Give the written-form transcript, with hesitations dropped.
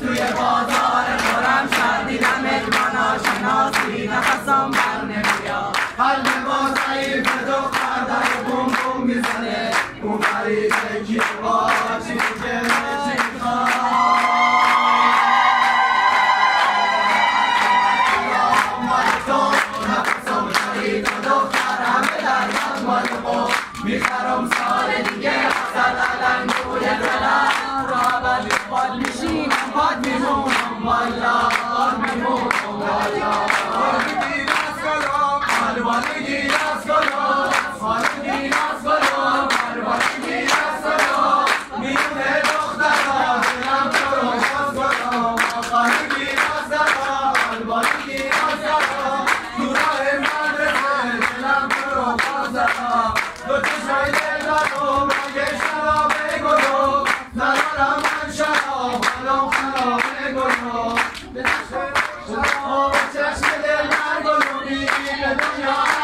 توی بازار خرمشهر دیدم ادمانا شناسی نفسم بر نمیاد قلب ما ضعیف دختر در بوم بوم میزنه اون غریبه کیه با چی میگه چی میخواد میخرم سال دیگه حسد علم روی دلم را بد باد میشینم باد میمونم والا باد میمونم والا بالگیر از گلم بالگیر از گلم بالگیر از گلم بالگیر از گلم میونه دخترها دلم تو از گلم بالگیر از گلم بالگیر از گلم تو راه مدرسه دلم تو از گلم دو چشای دل دارم رنگ شراب گلم ندارم من شراب حالم خراب گلم